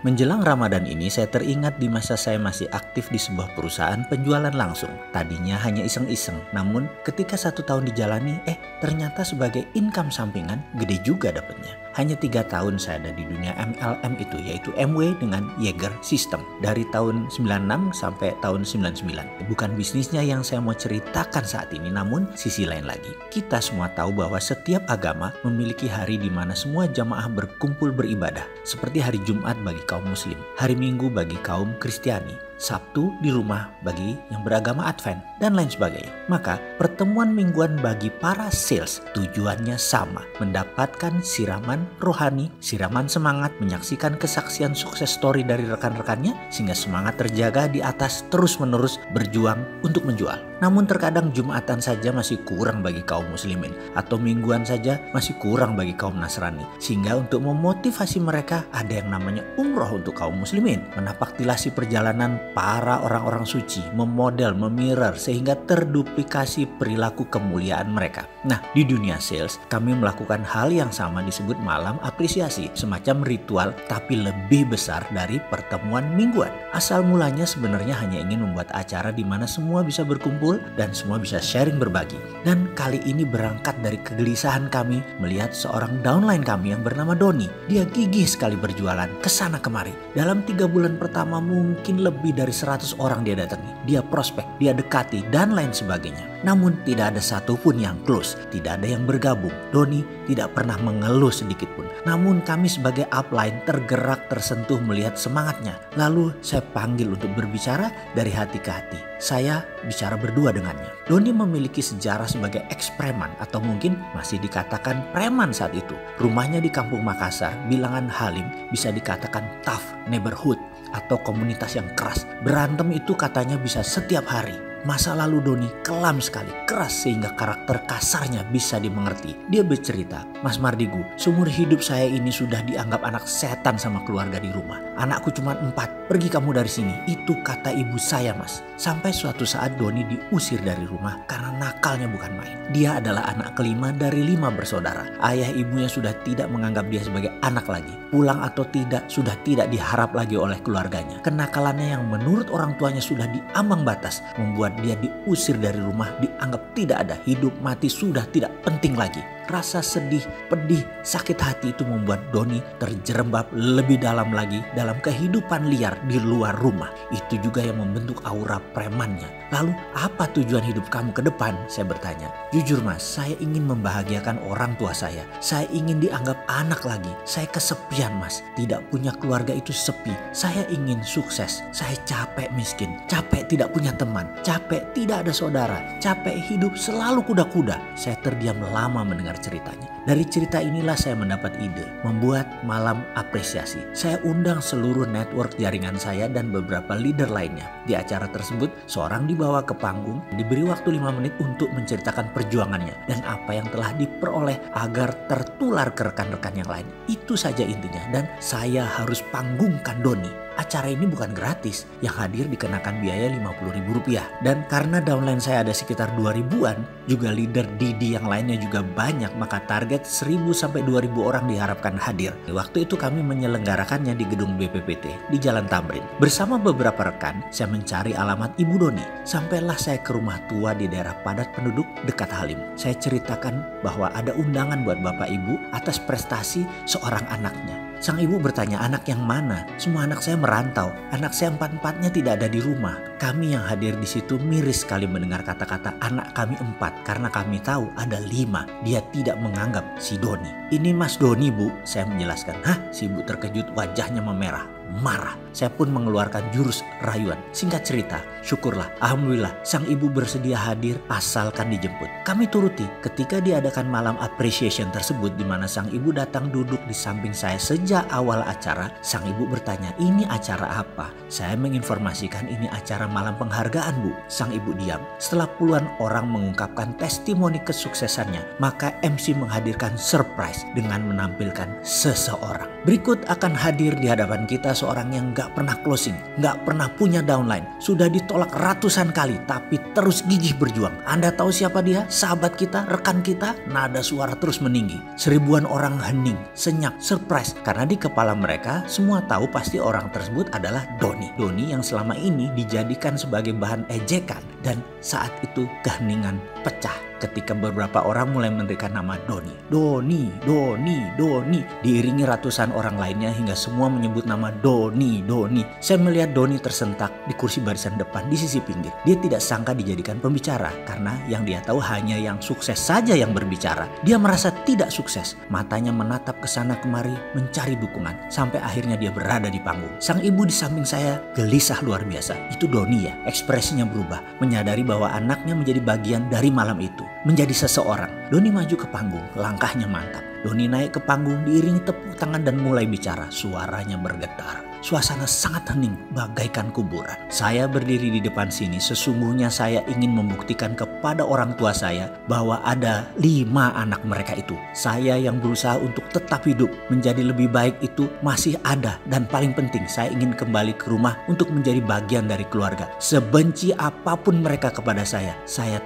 Menjelang Ramadan ini saya teringat di masa saya masih aktif di sebuah perusahaan penjualan langsung. Tadinya hanya iseng-iseng, namun ketika 1 tahun dijalani, ternyata sebagai income sampingan gede juga dapatnya. Hanya 3 tahun saya ada di dunia MLM itu, yaitu MW dengan Jaeger System. Dari tahun 96 sampai tahun 99. Bukan bisnisnya yang saya mau ceritakan saat ini, namun sisi lain lagi. Kita semua tahu bahwa setiap agama memiliki hari di mana semua jamaah berkumpul beribadah. Seperti hari Jumat bagi kaum Muslim, hari Minggu bagi kaum Kristiani, Sabtu di rumah bagi yang beragama Advent, dan lain sebagainya. Maka pertemuan mingguan bagi para sales tujuannya sama, mendapatkan siraman rohani, siraman semangat, menyaksikan kesaksian sukses story dari rekan-rekannya sehingga semangat terjaga di atas terus-menerus berjuang untuk menjual. Namun terkadang Jumatan saja masih kurang bagi kaum muslimin atau mingguan saja masih kurang bagi kaum Nasrani. Sehingga untuk memotivasi mereka ada yang namanya umroh untuk kaum muslimin. Menapaktilasi perjalanan para orang-orang suci, memodel, memirror sehingga terduplikasi perilaku kemuliaan mereka. Nah, di dunia sales kami melakukan hal yang sama disebut malam apresiasi, semacam ritual tapi lebih besar dari pertemuan mingguan. Asal mulanya sebenarnya hanya ingin membuat acara di mana semua bisa berkumpul dan semua bisa sharing berbagi. Dan kali ini berangkat dari kegelisahan kami melihat seorang downline kami yang bernama Doni. Dia gigih sekali berjualan kesana kemari. Dalam 3 bulan pertama mungkin lebih dari 100 orang dia datangi. Dia prospek, dia dekati dan lain sebagainya. Namun tidak ada satupun yang close, tidak ada yang bergabung. Doni tidak pernah mengeluh sedikit pun. Namun kami sebagai upline tergerak tersentuh melihat semangatnya. Lalu saya panggil untuk berbicara dari hati ke hati. Saya bicara berdua dengannya. Doni memiliki sejarah sebagai ex-preman atau mungkin masih dikatakan preman saat itu. Rumahnya di Kampung Makassar, bilangan Halim, bisa dikatakan tough neighborhood atau komunitas yang keras. Berantem itu katanya bisa setiap hari. Masa lalu Doni kelam sekali, keras sehingga karakter kasarnya bisa dimengerti. Dia bercerita, "Mas Mardigu, seumur hidup saya ini sudah dianggap anak setan sama keluarga di rumah. Anakku cuma 4, pergi kamu dari sini." Itu kata ibu saya, Mas. Sampai suatu saat Doni diusir dari rumah karena nakalnya bukan main. Dia adalah anak kelima dari 5 bersaudara. Ayah ibunya sudah tidak menganggap dia sebagai anak lagi. Pulang atau tidak sudah tidak diharap lagi oleh keluarganya. Kenakalannya yang menurut orang tuanya sudah diambang batas membuat dia diusir dari rumah, dianggap tidak ada, hidup mati sudah tidak penting lagi. Rasa sedih, pedih, sakit hati itu membuat Doni terjerembab lebih dalam lagi dalam kehidupan liar di luar rumah. Itu juga yang membentuk aura premannya. Lalu apa tujuan hidup kamu ke depan? Saya bertanya. Jujur Mas, saya ingin membahagiakan orang tua saya. Saya ingin dianggap anak lagi. Saya kesepian Mas. Tidak punya keluarga itu sepi. Saya ingin sukses. Saya capek miskin. Capek tidak punya teman. Capek tidak ada saudara. Capek hidup selalu kuda-kuda. Saya terdiam lama mendengar ceritanya. Dari cerita inilah saya mendapat ide membuat malam apresiasi. Saya undang seluruh network jaringan saya dan beberapa leader lainnya. Di acara tersebut seorang dibawa ke panggung, diberi waktu 5 menit untuk menceritakan perjuangannya dan apa yang telah diperoleh agar tertular ke rekan-rekan yang lain. Itu saja intinya, dan saya harus panggungkan Doni. Acara ini bukan gratis, yang hadir dikenakan biaya Rp50.000. Dan karena downline saya ada sekitar 2000-an, juga leader Didi yang lainnya juga banyak, maka target 1000 sampai 2000 orang diharapkan hadir. Waktu itu kami menyelenggarakannya di gedung BPPT di Jalan Tamrin. Bersama beberapa rekan, saya mencari alamat Ibu Doni. Sampailah saya ke rumah tua di daerah padat penduduk dekat Halim. Saya ceritakan bahwa ada undangan buat Bapak Ibu atas prestasi seorang anaknya. Sang ibu bertanya, anak yang mana? Semua anak saya merantau. Anak saya 4-4-nya tidak ada di rumah. Kami yang hadir di situ miris sekali mendengar kata-kata anak kami 4 karena kami tahu ada 5. Dia tidak menganggap si Doni. Ini Mas Doni Bu, saya menjelaskan. Hah? Si ibu terkejut, wajahnya memerah. Marah. Saya pun mengeluarkan jurus rayuan. Singkat cerita, syukurlah, alhamdulillah sang ibu bersedia hadir asalkan dijemput. Kami turuti. Ketika diadakan malam appreciation tersebut di mana sang ibu datang duduk di samping saya sejak awal acara, sang ibu bertanya, "Ini acara apa?" Saya menginformasikan ini acara malam penghargaan Bu. Sang ibu diam. Setelah puluhan orang mengungkapkan testimoni kesuksesannya, maka MC menghadirkan surprise. surprise dengan menampilkan seseorang. Berikut akan hadir di hadapan kita seorang yang gak pernah closing, gak pernah punya downline, sudah ditolak ratusan kali tapi terus gigih berjuang. Anda tahu siapa dia? Sahabat kita, rekan kita? Nada suara terus meninggi. Seribuan orang hening, senyap, surprise karena di kepala mereka semua tahu pasti orang tersebut adalah Doni. Doni yang selama ini dijadikan sebagai bahan ejekan, dan saat itu keheningan pecah ketika beberapa orang mulai memberikan nama Doni. Doni, Doni, Doni. Diiringi ratusan orang lainnya hingga semua menyebut nama Doni, Doni. Saya melihat Doni tersentak di kursi barisan depan di sisi pinggir. Dia tidak sangka dijadikan pembicara karena yang dia tahu hanya yang sukses saja yang berbicara. Dia merasa tidak sukses. Matanya menatap ke sana kemari mencari dukungan sampai akhirnya dia berada di panggung. Sang ibu di samping saya gelisah luar biasa. Itu Doni ya, ekspresinya berubah, menyadari bahwa anaknya menjadi bagian dari malam itu, menjadi seseorang. Doni maju ke panggung, langkahnya mantap. Doni naik ke panggung diiringi tepuk tangan dan mulai bicara. Suaranya bergetar. Suasana sangat hening, bagaikan kuburan. Saya berdiri di depan sini, sesungguhnya saya ingin membuktikan kepada orang tua saya bahwa ada 5 anak mereka itu. Saya yang berusaha untuk tetap hidup, menjadi lebih baik itu masih ada. Dan paling penting, saya ingin kembali ke rumah untuk menjadi bagian dari keluarga. Sebenci apapun mereka kepada saya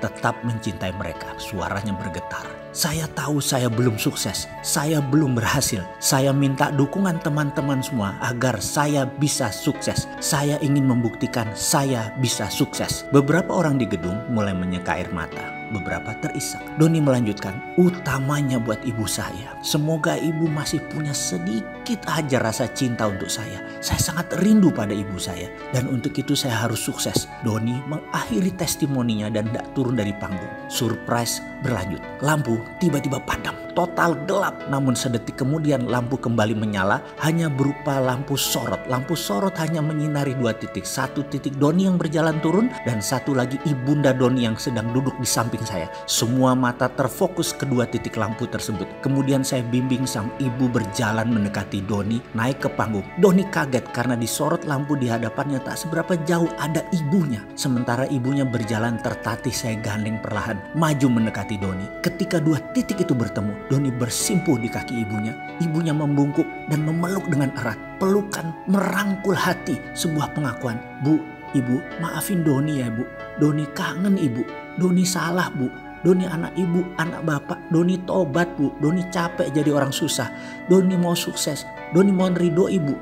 tetap mencintai mereka. Suaranya bergetar. Saya tahu saya belum sukses, saya belum berhasil. Saya minta dukungan teman-teman semua agar saya bisa sukses. Saya ingin membuktikan saya bisa sukses. Beberapa orang di gedung mulai menyeka air mata. Beberapa terisak. Doni melanjutkan, utamanya buat ibu saya. Semoga ibu masih punya sedikit aja rasa cinta untuk saya. Saya sangat rindu pada ibu saya. Dan untuk itu saya harus sukses. Doni mengakhiri testimoninya dan tidak turun dari panggung. Surprise berlanjut. Lampu tiba-tiba padam. Total gelap. Namun sedetik kemudian lampu kembali menyala. Hanya berupa lampu sorot. Lampu sorot hanya menyinari 2 titik. 1 titik Doni yang berjalan turun. Dan 1 lagi ibunda Doni yang sedang duduk di samping saya. Semua mata terfokus kedua titik lampu tersebut. Kemudian saya bimbing sang ibu berjalan mendekati Doni, naik ke panggung. Doni kaget karena disorot lampu di hadapannya tak seberapa jauh ada ibunya. Sementara ibunya berjalan tertatih, saya gandeng perlahan maju mendekati Doni. Ketika 2 titik itu bertemu, Doni bersimpuh di kaki ibunya. Ibunya membungkuk dan memeluk dengan erat. Pelukan merangkul hati, sebuah pengakuan. Bu, ibu, maafin Doni ya bu. Doni kangen ibu. Doni salah bu. Doni anak ibu, anak bapak. Doni tobat bu. Doni capek jadi orang susah. Doni mau sukses. Doni mohon ridho ibu.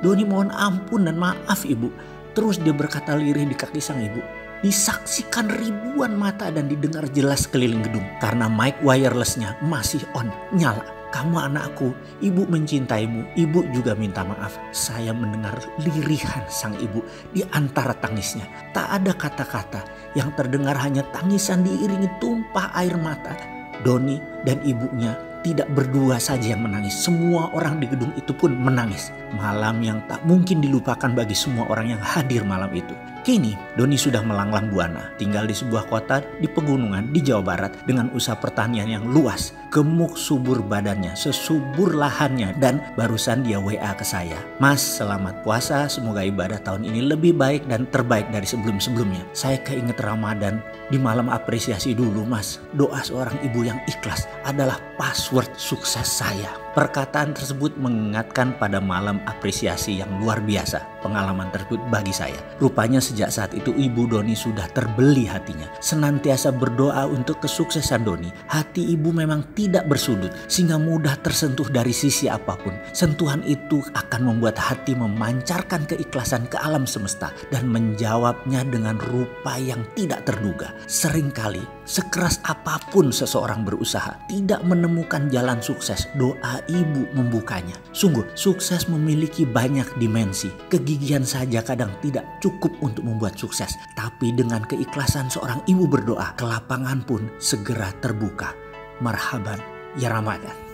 Doni mohon ampun dan maaf ibu. Terus dia berkata lirih di kaki sang ibu. Disaksikan ribuan mata dan didengar jelas keliling gedung. Karena mic wirelessnya masih on, nyala. Kamu anakku, ibu mencintaimu, ibu juga minta maaf. Saya mendengar lirihan sang ibu di antara tangisnya. Tak ada kata-kata, yang terdengar hanya tangisan diiringi tumpah air mata. Doni dan ibunya tidak berdua saja yang menangis. Semua orang di gedung itu pun menangis. Malam yang tak mungkin dilupakan bagi semua orang yang hadir malam itu. Kini Doni sudah melanglang buana, tinggal di sebuah kota di pegunungan di Jawa Barat dengan usaha pertanian yang luas. Gemuk subur badannya, sesubur lahannya, dan barusan dia WA ke saya. Mas, selamat puasa, semoga ibadah tahun ini lebih baik dan terbaik dari sebelum-sebelumnya. Saya keinget Ramadan, di malam apresiasi dulu mas. Doa seorang ibu yang ikhlas adalah password sukses saya. Perkataan tersebut mengingatkan pada malam apresiasi yang luar biasa. Pengalaman tersebut bagi saya. Rupanya sejak saat itu ibu Doni sudah terbeli hatinya. Senantiasa berdoa untuk kesuksesan Doni. Hati ibu memang tidak bersudut sehingga mudah tersentuh dari sisi apapun. Sentuhan itu akan membuat hati memancarkan keikhlasan ke alam semesta dan menjawabnya dengan rupa yang tidak terduga. Seringkali sekeras apapun seseorang berusaha tidak menemukan jalan sukses, doa ibu membukanya. Sungguh, sukses memiliki banyak dimensi. Kegigihan saja kadang tidak cukup untuk membuat sukses. Tapi dengan keikhlasan seorang ibu berdoa, kelapangan pun segera terbuka. Marhaban ya Ramadan.